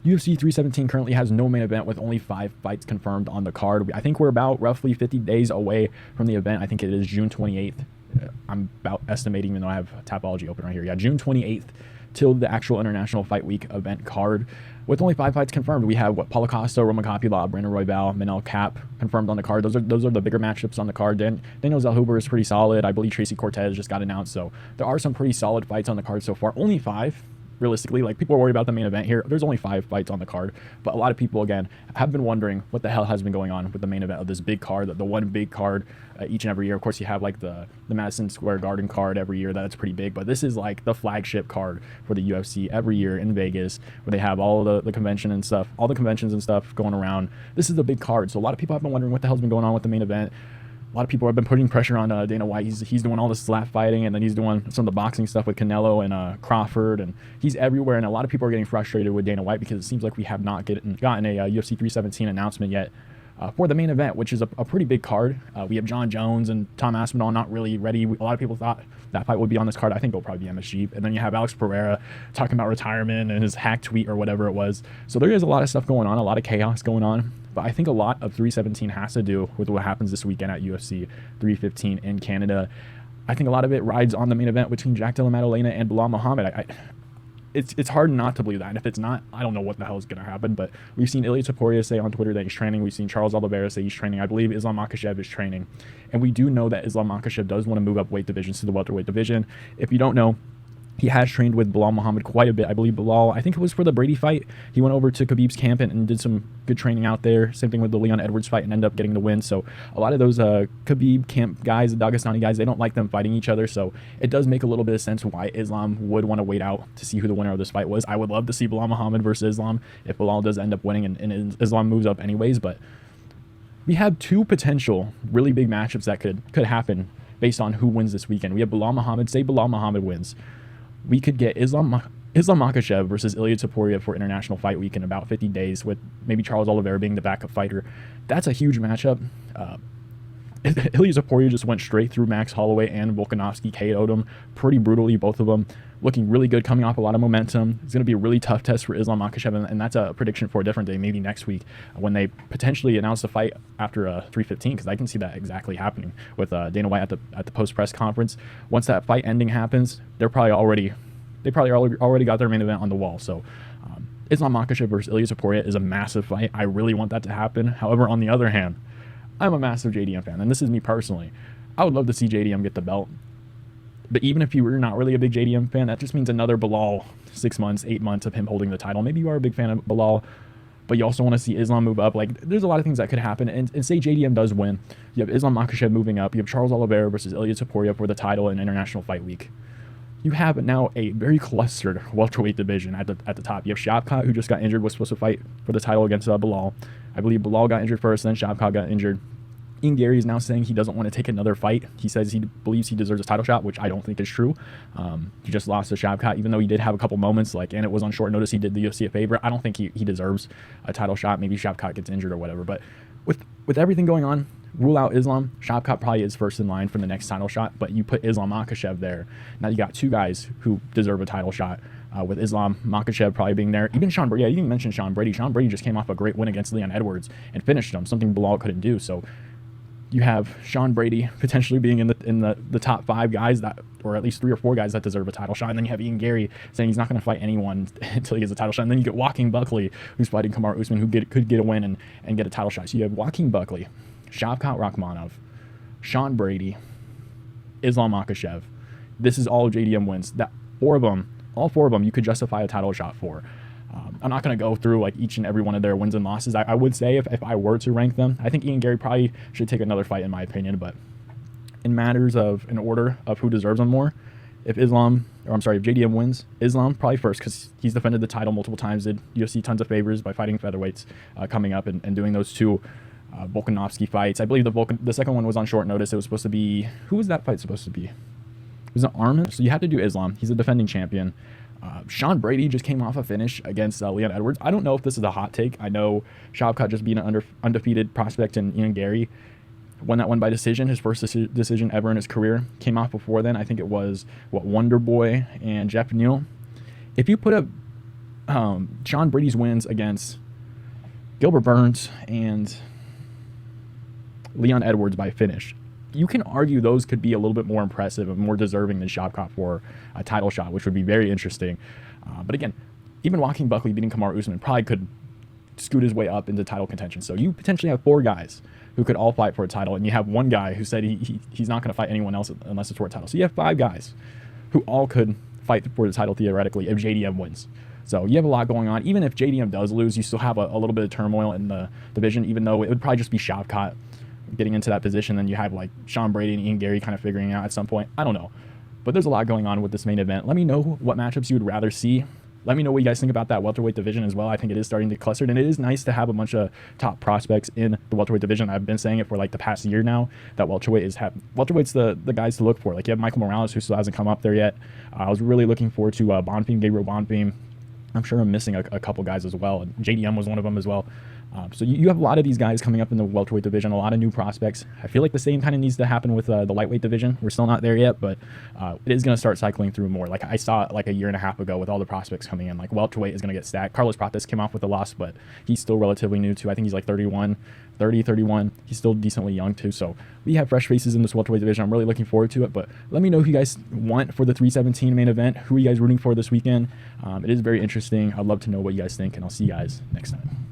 UFC 317 currently has no main event with only 5 fights confirmed on the card. I think we're about roughly 50 days away from the event. I think it is June 28th. I'm about estimating, even though I have Tapology open right here. Yeah, June 28th till the actual International Fight Week event card. With only 5 fights confirmed, we have Paulo Costa, Roman Coppola, Brandon Royval, Manel Cap confirmed on the card. Those are the bigger matchups on the card. Daniel Zellhuber is pretty solid. I believe Tracy Cortez just got announced, so there are some pretty solid fights on the card so far. Only 5. Realistically, like, people are worried about the main event here. There's only 5 fights on the card, but a lot of people, again, have been wondering what the hell has been going on with the main event of this big card, the one big card each and every year. Of course, you have like the Madison Square Garden card every year. That's pretty big, but this is like the flagship card for the UFC every year in Vegas, where they have all the convention and stuff, all the conventions and stuff going around. This is the big card, so a lot of people have been wondering what the hell's been going on with the main event. A lot of people have been putting pressure on Dana White. He's doing all the slap fighting, and then he's doing some of the boxing stuff with Canelo and Crawford, and he's everywhere. And a lot of people are getting frustrated with Dana White because it seems like we have not gotten a UFC 317 announcement yet for the main event, which is a pretty big card. We have John Jones and Tom Aspinall not really ready. A lot of people thought that fight would be on this card. I think it'll probably be MSG. And then you have Alex Pereira talking about retirement and his hack tweet or whatever it was. So there is a lot of stuff going on, a lot of chaos going on. But I think a lot of 317 has to do with what happens this weekend at UFC 315 in Canada. I think a lot of it rides on the main event between Jack Della Maddalena and Belal Muhammad. It's hard not to believe that. And if it's not, I don't know what the hell is going to happen. But we've seen Ilia Topuria say on Twitter that he's training. We've seen Charles Oliveira say he's training. I believe Islam Makhachev is training. And we do know that Islam Makhachev does want to move up weight divisions to the welterweight division. If you don't know, he has trained with Belal Muhammad quite a bit. I believe Belal, I think it was for the Brady fight, he went over to Khabib's camp and did some good training out there. Same thing with the Leon Edwards fight and ended up getting the win. So a lot of those Khabib camp guys, the Dagestani guys, they don't like them fighting each other. So it does make a little bit of sense why Islam would want to wait out to see who the winner of this fight was. I would love to see Belal Muhammad versus Islam if Belal does end up winning and Islam moves up anyways. But we have 2 potential really big matchups that could happen based on who wins this weekend. We have Belal Muhammad. Say Belal Muhammad wins. We could get Islam Makhachev versus Ilia Topuria for International Fight Week in about 50 days, with maybe Charles Oliveira being the backup fighter. That's a huge matchup. Ilia Topuria just went straight through Max Holloway and Volkanovski, KO'd him pretty brutally, both of them looking really good, coming off a lot of momentum. It's going to be a really tough test for Islam Makhachev, and that's a prediction for a different day, maybe next week, when they potentially announce the fight after 315, because I can see that exactly happening with Dana White at the post-press conference. Once that fight ending happens, they probably already got their main event on the wall. So Islam Makhachev versus Ilia Topuria is a massive fight. I really want that to happen. However, on the other hand, I'm a massive JDM fan, and this is me personally. I would love to see JDM get the belt. But even if you were not really a big JDM fan, that just means another Belal 6 months, 8 months of him holding the title. Maybe you are a big fan of Belal, but you also want to see Islam move up. Like, there's a lot of things that could happen. And say JDM does win. You have Islam Makhachev moving up. You have Charles Oliveira versus Ilia Topuria for the title in International Fight Week. You have now a very clustered welterweight division at the top. You have Shavkat, who just got injured, was supposed to fight for the title against Belal. I believe Belal got injured first, then Shavkat got injured. Ian Gary is now saying he doesn't want to take another fight. He says he believes he deserves a title shot, which I don't think is true. He just lost to Shavkat, even though he did have a couple moments, and it was on short notice. He did the UFC a favor. I don't think he deserves a title shot. Maybe Shavkat gets injured or whatever. But with everything going on, rule out Islam. Shavkat probably is first in line for the next title shot, but you put Islam Makhachev there. Now you got 2 guys who deserve a title shot, with Islam Makhachev probably being there. Even Sean Brady, you didn't mention Sean Brady. Sean Brady just came off a great win against Leon Edwards and finished him, something Belal couldn't do. So you have Sean Brady potentially being in the top 5 guys that, or at least 3 or 4 guys that deserve a title shot. And then you have Ian Gary saying he's not going to fight anyone until he gets a title shot. And then you get Joaquin Buckley, who's fighting Kamaru Usman, who could get a win and get a title shot. So you have Joaquin Buckley, Shavkat Rakhmonov, Sean Brady, Islam Makhachev. This is all JDM wins. All 4 of them, you could justify a title shot for. I'm not going to go through each and every one of their wins and losses. I would say if I were to rank them, I think Ian Gary probably should take another fight in my opinion. But in matters of an order of who deserves them more, if JDM wins, Islam probably first, because he's defended the title multiple times, did UFC tons of favors by fighting featherweights coming up and doing those 2 Volkanovski fights. I believe the second one was on short notice. It was supposed to be, who was that fight supposed to be? Was it Armin? So you have to do Islam. He's a defending champion. Sean Brady just came off a finish against Leon Edwards. I don't know if this is a hot take. I know Shavkat just being an undefeated prospect, and Ian Gary won that one by decision, his first decision ever in his career. Came off before then. I think it was, Wonder Boy and Jeff Neal. If you put Sean Brady's wins against Gilbert Burns and Leon Edwards by finish, you can argue those could be a little bit more impressive and more deserving than Shavkat for a title shot, which would be very interesting. But again, even Joaquin Buckley beating Kamaru Usman probably could scoot his way up into title contention. So you potentially have 4 guys who could all fight for a title, and you have 1 guy who said he's not going to fight anyone else unless it's for a title. So you have 5 guys who all could fight for the title theoretically if JDM wins. So you have a lot going on. Even if JDM does lose, you still have a little bit of turmoil in the division, even though it would probably just be Shavkat getting into that position. Then you have like Sean Brady and Ian Gary kind of figuring it out at some point. I don't know. But there's a lot going on with this main event. Let me know what matchups you would rather see. Let me know what you guys think about that welterweight division as well. I think it is starting to cluster, and it is nice to have a bunch of top prospects in the welterweight division. I've been saying it for like the past year now that welterweight's the guys to look for. Like you have Michael Morales, who still hasn't come up there yet. I was really looking forward to Gabriel Bonfim. I'm sure I'm missing a couple guys as well. JDM was one of them as well. So you have a lot of these guys coming up in the welterweight division, a lot of new prospects. I feel like the same kind of needs to happen with the lightweight division. We're still not there yet, but it is going to start cycling through more. Like I saw it like a year and a half ago with all the prospects coming in. Like welterweight is going to get stacked. Carlos Prates came off with a loss, but he's still relatively new too. I think he's like 31. He's still decently young too. So we have fresh faces in this welterweight division. I'm really looking forward to it. But let me know who you guys want for the 317 main event. Who are you guys rooting for this weekend? It is very interesting. I'd love to know what you guys think, and I'll see you guys next time.